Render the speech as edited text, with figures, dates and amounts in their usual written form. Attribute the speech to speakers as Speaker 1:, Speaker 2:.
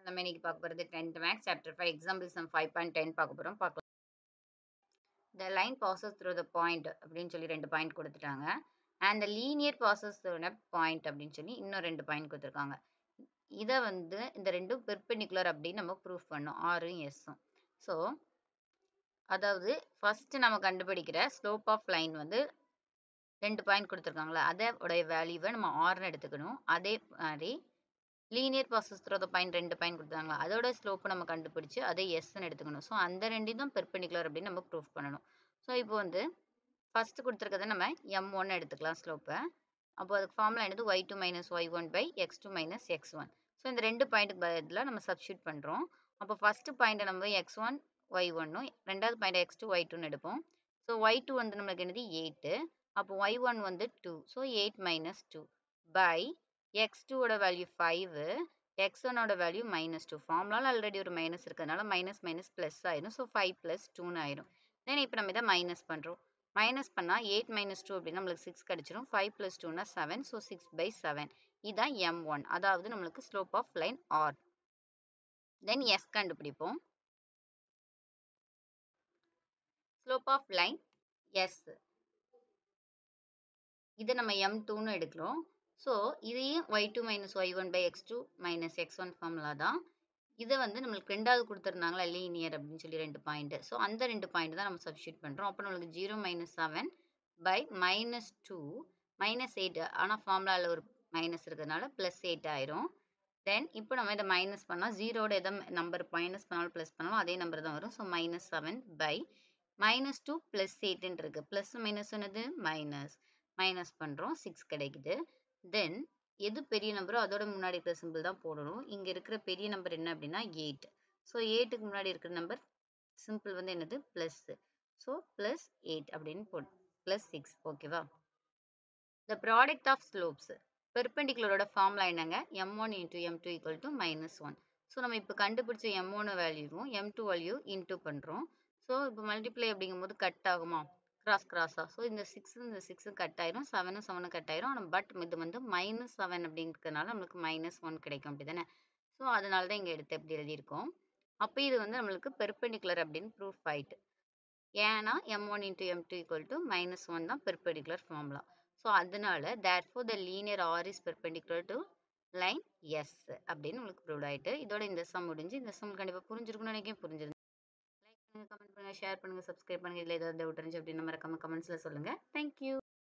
Speaker 1: நம்ம இன்னைக்கு பார்க்க போகிறது 10th maths chapter 5 example some 5.10 பார்க்க போகிறோம். பார்க்கலாம். The line passes through the point அப்படின்னு சொல்லி 2 பாயிண்ட் கொடுத்துட்டாங்க. And the linear passes through a point அப்படின்னு சொல்லி இன்னும் 2 பாயிண்ட் கொடுத்துருக்காங்க. இதை வந்து இந்த ரெண்டும் பெர்பெண்டிகுலர் அப்படின்னு நம்ம ப்ரூஃப் பண்ணோம், ஆரும் எஸ்ஸும். ஸோ அதாவது ஃபர்ஸ்ட் நம்ம கண்டுபிடிக்கிற ஸ்லோப் ஆஃப் லைன் வந்து 2 பாயிண்ட் கொடுத்துருக்காங்களா, அதோடைய வேல்யூவை நம்ம ஆர்னு எடுத்துக்கணும். அதே மாதிரி linear process through the point 2 point கொடுத்தாங்களா, அதோட ஸ்லோப்பை நம்ம கண்டுபிடிச்சு அதை எஸ்ன்னு எடுத்துக்கணும். ஸோ அந்த ரெண்டையும் தான் பெர்பெண்டிகுலர் அப்படின்னு நம்ம ப்ரூஃப் பண்ணணும். ஸோ இப்போ வந்து ஃபர்ஸ்ட் கொடுத்துருக்கதை நம்ம M1 எடுத்துக்கலாம் ஸ்லோப்பை. அப்போ அதுக்கு ஃபார்முலா என்னது, y2 minus y1 by x2 minus x1. So இந்த 2 பாயிண்ட்டுக்கு பதிலாக நம்ம சப்ஸ்டியூட் பண்ணுறோம். அப்போ ஃபர்ஸ்ட் பாயிண்ட்டை நம்ம x1 y1னும் ரெண்டாவது பாயிண்ட் x2 y2ன்னு எடுப்போம். ஸோ y2 வந்து நம்மளுக்கு என்னது 8, அப்போ y1 வந்து 2. ஸோ 8 மைனஸ் 2 பை x2 ஓட வேல்யூ 5, x1 ஓட வேல்யூ -2. ஃபார்முலாவில் ஆல்ரெடி ஒரு மைனஸ் இருக்கிறதுனால மைனஸ் மைனஸ் ப்ளஸ் ஆயிடும். ஸோ 5 + 2ன்னு ஆயிடும். தென் இப்போ நம்ம இதை மைனஸ் பண்ணுறோம். மைனஸ் பண்ணால் 8 - 2 அப்படின்னா நம்மளுக்கு 6 கிடச்சிரும். 5 + 2னா 7. ஸோ 6/7 இதுதான் M1, அதாவது நம்மளுக்கு slope of line R. Then S கண்டுபிடிப்போம். ஸ்லோப் ஆஃப் லைன் S இதை நம்ம M2ன்னு எடுக்கிறோம். ஸோ இதையும் y2 minus y1 by x2 minus x1 formula தான். இதை வந்து நம்மளுக்கு ரெண்டாவது கொடுத்துருந்தாங்களா லீனியர் அப்படின்னு சொல்லி 2 பாயிண்ட். ஸோ அந்த 2 பாயிண்ட் தான் நம்ம சப்ஸ்டியூட் பண்ணுறோம். அப்போ நம்மளுக்கு 0 - 7 பை -2 -8. ஆனால் ஃபார்முலாவில் ஒரு மைனஸ் இருக்கிறதுனால +8 ஆயிரும். தென் இப்போ நம்ம இதை மைனஸ் பண்ணால் ஜீரோட எதை நம்பர் மைனஸ் பண்ணாலும் ப்ளஸ் பண்ணாலும் அதே நம்பர் தான் வரும். ஸோ -7 பை -2 + 8 இருக்கு. ப்ளஸ் மைனஸ் என்னது மைனஸ். மைனஸ் பண்ணுறோம், 6 கிடைக்குது. தென் எது பெரிய நம்பரோ அதோட முன்னாடி இருக்கிற சிம்பிள் தான் போடணும். இங்கே இருக்கிற பெரிய நம்பர் என்ன அப்படின்னா 8. ஸோ 8க்கு முன்னாடி இருக்கிற நம்பர் சிம்பிள் வந்து என்னது ப்ளஸ். ஸோ +8 அப்படின்னு போட்டு +6. ஓகேவா. த ப்ராடக்ட் ஆஃப் ஸ்லோப்ஸ் பெர்பெண்டிகுலரோட ஃபார்முலா என்னங்க, M1 × M2 = -1. ஸோ நம்ம இப்போ கண்டுபிடிச்ச M1 வேல்யூவும் M2 வேல்யூ இன்டூ பண்ணுறோம். ஸோ இப்போ மல்டிப்ளை அப்படிங்கும்போது கட் ஆகுமா, கிராஸா. ஸோ இந்த 6 கட் ஆயிரும், 7 கட் ஆயிரும். ஆனால் பட் இது வந்து -7 அப்படிங்கிறதுனால நம்மளுக்கு -1 கிடைக்கும், அப்படி தானே. ஸோ அதனால தான் இங்கே எடுத்து எப்படி எழுதியிருக்கோம். அப்போ இது வந்து நம்மளுக்கு பெர்பெண்டிகுலர் அப்படின்னு ப்ரூஃப் ஆயிட்டு. ஏன்னா M1 × M2 = -1 தான் பெர்பெண்டிகுலர் ஃபார்முலா. ஸோ அதனால therefore the linear R is perpendicular to line S அப்படின்னு உங்களுக்கு ப்ரூவ் ஆயிட்டு. இதோட இந்த சம் முடிஞ்சு. இந்த சம் கண்டிப்பாக புரிஞ்சிருக்கும்னு நினைக்கிறேன். புரிஞ்சிருந்து லைக் பண்ணுங்க, கமெண்ட் பண்ணுங்க, ஷேர் பண்ணுங்க, சப்ஸ்கிரைப் பண்ணுங்க. இதில் ஏதாவது டவுட் இருந்துச்சு அப்படின்னு மறக்காம கமெண்ட்ஸில் சொல்லுங்க. தேங்க்யூ.